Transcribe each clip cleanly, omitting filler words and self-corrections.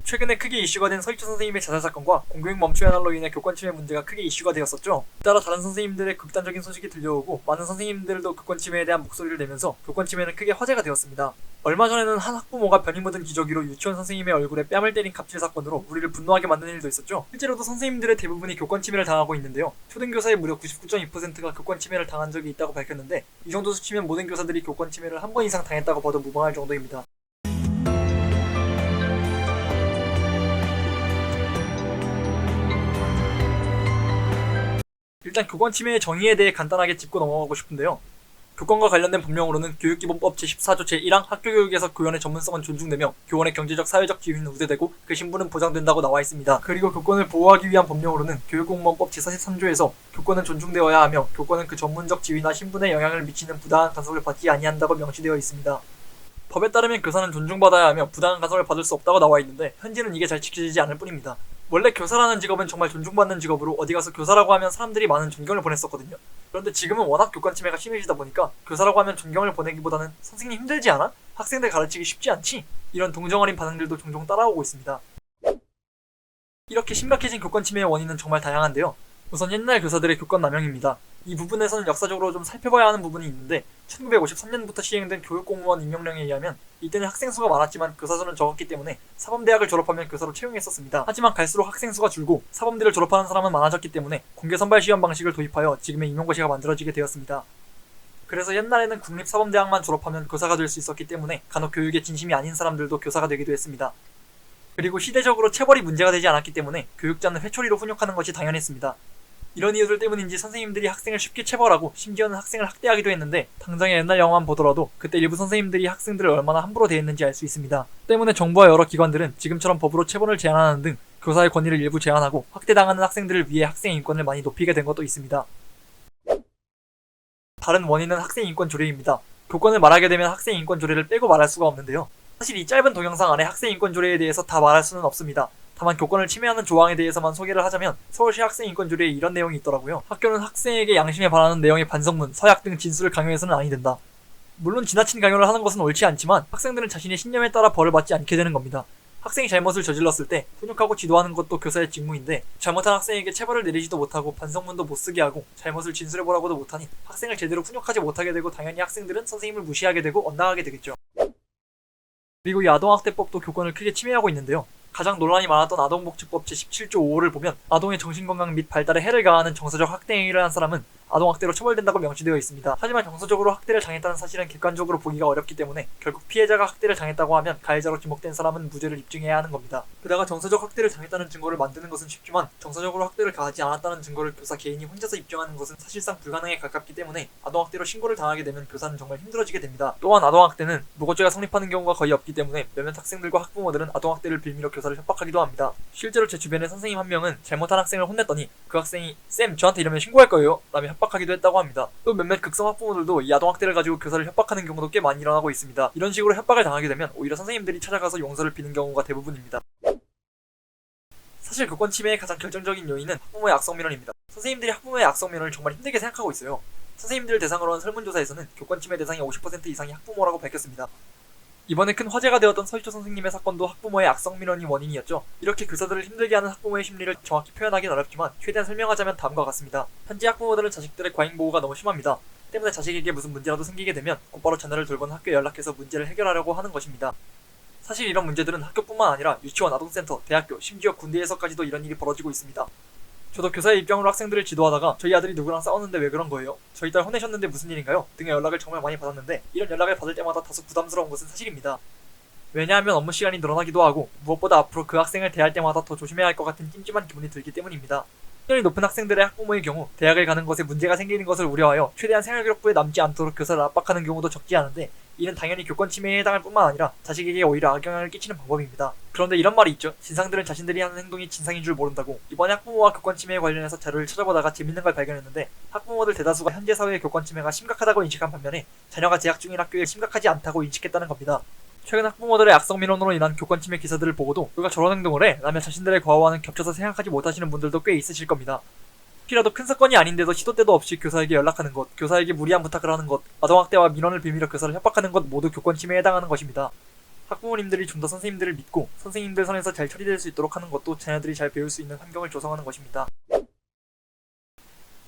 최근에 크게 이슈가 된 서희초 선생님의 자살 사건과 공교육 멈춤 현안로 인해 교권 침해 문제가 크게 이슈가 되었었죠. 따라 다른 선생님들의 극단적인 소식이 들려오고 많은 선생님들도 교권 침해에 대한 목소리를 내면서 교권 침해는 크게 화제가 되었습니다. 얼마 전에는 한 학부모가 변이 묻은 기저귀로 유치원 선생님의 얼굴에 뺨을 때린 갑질 사건으로 우리를 분노하게 만든 일도 있었죠. 실제로도 선생님들의 대부분이 교권 침해를 당하고 있는데요. 초등교사의 무려 99.2%가 교권 침해를 당한 적이 있다고 밝혔는데, 이 정도 수치면 모든 교사들이 교권 침해를 한 번 이상 당했다고 봐도 무방할 정도입니다. 일단 교권 침해의 정의에 대해 간단하게 짚고 넘어가고 싶은데요. 교권과 관련된 법령으로는 교육기본법 제14조 제1항 학교교육에서 교원의 전문성은 존중되며 교원의 경제적 사회적 지위는 우대되고 그 신분은 보장된다고 나와 있습니다. 그리고 교권을 보호하기 위한 법령으로는 교육공무원법 제43조에서 교권은 존중되어야 하며 교권은 그 전문적 지위나 신분에 영향을 미치는 부당한 간섭을 받지 아니한다고 명시되어 있습니다. 법에 따르면 교사는 존중받아야 하며 부당한 간섭을 받을 수 없다고 나와 있는데, 현재는 이게 잘 지켜지지 않을 뿐입니다. 원래 교사라는 직업은 정말 존중받는 직업으로 어디 가서 교사라고 하면 사람들이 많은 존경을 보냈었거든요. 그런데 지금은 워낙 교권 침해가 심해지다 보니까 교사라고 하면 존경을 보내기보다는 선생님 힘들지 않아? 학생들 가르치기 쉽지 않지? 이런 동정 어린 반응들도 종종 따라오고 있습니다. 이렇게 심각해진 교권 침해의 원인은 정말 다양한데요. 우선 옛날 교사들의 교권 남용입니다. 이 부분에서는 역사적으로 좀 살펴봐야 하는 부분이 있는데, 1953년부터 시행된 교육공무원 임명령에 의하면 이때는 학생 수가 많았지만 교사 수는 적었기 때문에 사범대학을 졸업하면 교사로 채용했었습니다. 하지만 갈수록 학생 수가 줄고 사범대를 졸업하는 사람은 많아졌기 때문에 공개 선발 시험 방식을 도입하여 지금의 임용고시가 만들어지게 되었습니다. 그래서 옛날에는 국립사범대학만 졸업하면 교사가 될 수 있었기 때문에 간혹 교육에 진심이 아닌 사람들도 교사가 되기도 했습니다. 그리고 시대적으로 체벌이 문제가 되지 않았기 때문에 교육자는 회초리로 훈육하는 것이 당연했습니다. 이런 이유들 때문인지 선생님들이 학생을 쉽게 체벌하고 심지어는 학생을 학대하기도 했는데, 당장의 옛날 영화만 보더라도 그때 일부 선생님들이 학생들을 얼마나 함부로 대했는지 알 수 있습니다. 때문에 정부와 여러 기관들은 지금처럼 법으로 체벌을 제한하는 등 교사의 권위를 일부 제한하고 학대당하는 학생들을 위해 학생 인권을 많이 높이게 된 것도 있습니다. 다른 원인은 학생 인권 조례입니다. 교권을 말하게 되면 학생 인권 조례를 빼고 말할 수가 없는데요. 사실 이 짧은 동영상 안에 학생 인권 조례에 대해서 다 말할 수는 없습니다. 다만 교권을 침해하는 조항에 대해서만 소개를 하자면 서울시 학생인권조례에 이런 내용이 있더라고요. 학교는 학생에게 양심에 반하는 내용의 반성문, 서약 등 진술을 강요해서는 아니 된다. 물론 지나친 강요를 하는 것은 옳지 않지만 학생들은 자신의 신념에 따라 벌을 받지 않게 되는 겁니다. 학생이 잘못을 저질렀을 때 훈육하고 지도하는 것도 교사의 직무인데, 잘못한 학생에게 체벌을 내리지도 못하고 반성문도 못쓰게 하고 잘못을 진술해보라고도 못하니 학생을 제대로 훈육하지 못하게 되고 당연히 학생들은 선생님을 무시하게 되고 언당하게 되겠죠. 그리고 이 아동학대법도 교권을 크게 침해하고 있는데요. 가장 논란이 많았던 아동복지법 제17조 5호를 보면 아동의 정신건강 및 발달에 해를 가하는 정서적 학대 행위를 한 사람은 아동학대로 처벌된다고 명시되어 있습니다. 하지만 정서적으로 학대를 당했다는 사실은 객관적으로 보기가 어렵기 때문에 결국 피해자가 학대를 당했다고 하면 가해자로 지목된 사람은 무죄를 입증해야 하는 겁니다. 게다가 정서적 학대를 당했다는 증거를 만드는 것은 쉽지만 정서적으로 학대를 가하지 않았다는 증거를 교사 개인이 혼자서 입증하는 것은 사실상 불가능에 가깝기 때문에 아동학대로 신고를 당하게 되면 교사는 정말 힘들어지게 됩니다. 또한 아동학대는 무고죄가 성립하는 경우가 거의 없기 때문에 몇몇 학생들과 학부모들은 아동학대를 빌미로 교사를 협박하기도 합니다. 실제로 제 주변의 선생님 한 명은 잘못한 학생을 혼냈더니 그 학생이 "쌤, 저한테 이러면 신고할 거예요" 라며 협박하기도 했다고 합니다. 또 몇몇 극성 학부모들도 이 아동학대를 가지고 교사를 협박하는 경우도 꽤 많이 일어나고 있습니다. 이런 식으로 협박을 당하게 되면 오히려 선생님들이 찾아가서 용서를 비는 경우가 대부분입니다. 사실 교권 침해의 가장 결정적인 요인은 학부모의 악성민원입니다. 선생님들이 학부모의 악성민원을 정말 힘들게 생각하고 있어요. 선생님들을 대상으로 한 설문조사에서는 교권 침해 대상의 50% 이상이 학부모라고 밝혔습니다. 이번에 큰 화제가 되었던 서희초 선생님의 사건도 학부모의 악성민원이 원인이었죠. 이렇게 교사들을 힘들게 하는 학부모의 심리를 정확히 표현하기는 어렵지만 최대한 설명하자면 다음과 같습니다. 현재 학부모들은 자식들의 과잉보호가 너무 심합니다. 때문에 자식에게 무슨 문제라도 생기게 되면 곧바로 자녀를 돌보는 학교에 연락해서 문제를 해결하려고 하는 것입니다. 사실 이런 문제들은 학교뿐만 아니라 유치원, 아동센터, 대학교, 심지어 군대에서까지도 이런 일이 벌어지고 있습니다. 저도 교사의 입장으로 학생들을 지도하다가 "저희 아들이 누구랑 싸웠는데 왜 그런 거예요? 저희 딸 혼내셨는데 무슨 일인가요?" 등의 연락을 정말 많이 받았는데, 이런 연락을 받을 때마다 다소 부담스러운 것은 사실입니다. 왜냐하면 업무 시간이 늘어나기도 하고 무엇보다 앞으로 그 학생을 대할 때마다 더 조심해야 할 것 같은 찜찜한 기분이 들기 때문입니다. 학년이 높은 학생들의 학부모의 경우 대학을 가는 것에 문제가 생기는 것을 우려하여 최대한 생활기록부에 남지 않도록 교사를 압박하는 경우도 적지 않은데, 이는 당연히 교권 침해에 해당할 뿐만 아니라 자식에게 오히려 악영향을 끼치는 방법입니다. 그런데 이런 말이 있죠. 진상들은 자신들이 하는 행동이 진상인 줄 모른다고. 이번에 학부모와 교권 침해에 관련해서 자료를 찾아보다가 재밌는 걸 발견했는데, 학부모들 대다수가 현재 사회의 교권 침해가 심각하다고 인식한 반면에 자녀가 재학 중인 학교에 심각하지 않다고 인식했다는 겁니다. 최근 학부모들의 악성민원으로 인한 교권 침해 기사들을 보고도 "누가 저런 행동을 해?" 라며 자신들의 과거와는 겹쳐서 생각하지 못하시는 분들도 꽤 있으실 겁니다. 혹시라도 큰 사건이 아닌데도 시도 때도 없이 교사에게 연락하는 것, 교사에게 무리한 부탁을 하는 것, 아동학대와 민원을 빌미로 교사를 협박하는 것 모두 교권 침해에 해당하는 것입니다. 학부모님들이 좀 더 선생님들을 믿고 선생님들 선에서 잘 처리될 수 있도록 하는 것도 자녀들이 잘 배울 수 있는 환경을 조성하는 것입니다.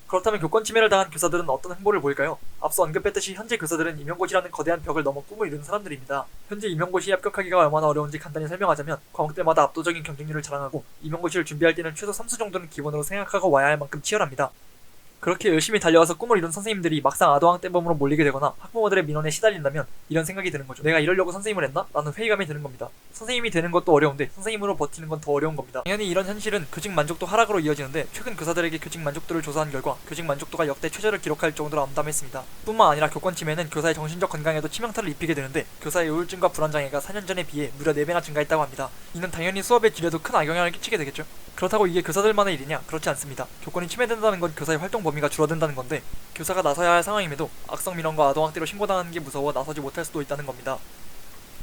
그렇다면 교권 침해를 당한 교사들은 어떤 행보를 보일까요? 앞서 언급했듯이 현재 교사들은 임용고시라는 거대한 벽을 넘어 꿈을 이루는 사람들입니다. 현재 임용고시에 합격하기가 얼마나 어려운지 간단히 설명하자면 과목들마다 압도적인 경쟁률을 자랑하고 임용고시를 준비할 때는 최소 3수 정도는 기본으로 생각하고 와야 할 만큼 치열합니다. 그렇게 열심히 달려와서 꿈을 이룬 선생님들이 막상 아동학 대범으로 몰리게 되거나 학부모들의 민원에 시달린다면 이런 생각이 드는 거죠. 내가 이러려고 선생님을 했나? 라는 회의감이 드는 겁니다. 선생님이 되는 것도 어려운데 선생님으로 버티는 건 더 어려운 겁니다. 당연히 이런 현실은 교직 만족도 하락으로 이어지는데 최근 교사들에게 교직 만족도를 조사한 결과 교직 만족도가 역대 최저를 기록할 정도로 암담했습니다. 뿐만 아니라 교권 침해는 교사의 정신적 건강에도 치명타를 입히게 되는데 교사의 우울증과 불안장애가 4년 전에 비해 무려 4배나 증가했다고 합니다. 이는 당연히 수업의 질에도 큰 악영향을 끼치게 되겠죠. 그렇다고 이게 교사들만의 일이냐? 그렇지 않습니다. 교권이 침해된다는 건 교사의 활동 범위가 줄어든다는 건데 교사가 나서야 할 상황임에도 악성 민원과 아동학대로 신고당하는 게 무서워 나서지 못할 수도 있다는 겁니다.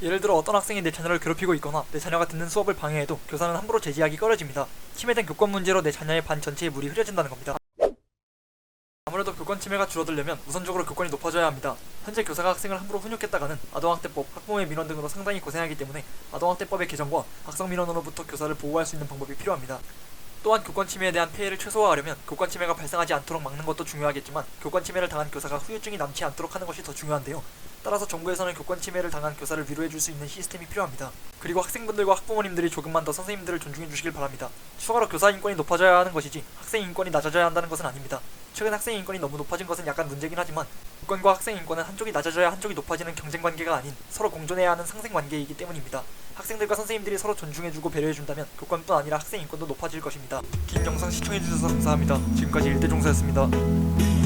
예를 들어 어떤 학생이 내 자녀를 괴롭히고 있거나 내 자녀가 듣는 수업을 방해해도 교사는 함부로 제지하기 꺼려집니다. 침해된 교권 문제로 내 자녀의 반 전체에 물이 흐려진다는 겁니다. 아무래도 교권 침해가 줄어들려면 우선적으로 교권이 높아져야 합니다. 현재 교사가 학생을 함부로 훈육했다가는 아동학대법, 학부모의 민원 등으로 상당히 고생하기 때문에 아동학대법의 개정과 악성 민원으로부터 교사를 보호할 수 있는 방법이 필요합니다. 또한 교권 침해에 대한 폐해를 최소화하려면 교권 침해가 발생하지 않도록 막는 것도 중요하겠지만 교권 침해를 당한 교사가 후유증이 남지 않도록 하는 것이 더 중요한데요. 따라서 정부에서는 교권 침해를 당한 교사를 위로해줄 수 있는 시스템이 필요합니다. 그리고 학생분들과 학부모님들이 조금만 더 선생님들을 존중해 주시길 바랍니다. 추가로 교사 인권이 높아져야 하는 것이지 학생 인권이 낮아져야 한다는 것은 아닙니다. 최근 학생 인권이 너무 높아진 것은 약간 문제긴 하지만 교권과 학생 인권은 한쪽이 낮아져야 한쪽이 높아지는 경쟁관계가 아닌 서로 공존해야 하는 상생관계이기 때문입니다. 학생들과 선생님들이 서로 존중해주고 배려해준다면 교권뿐 아니라 학생 인권도 높아질 것입니다. 긴 영상 시청해주셔서 감사합니다. 지금까지 일대종사였습니다.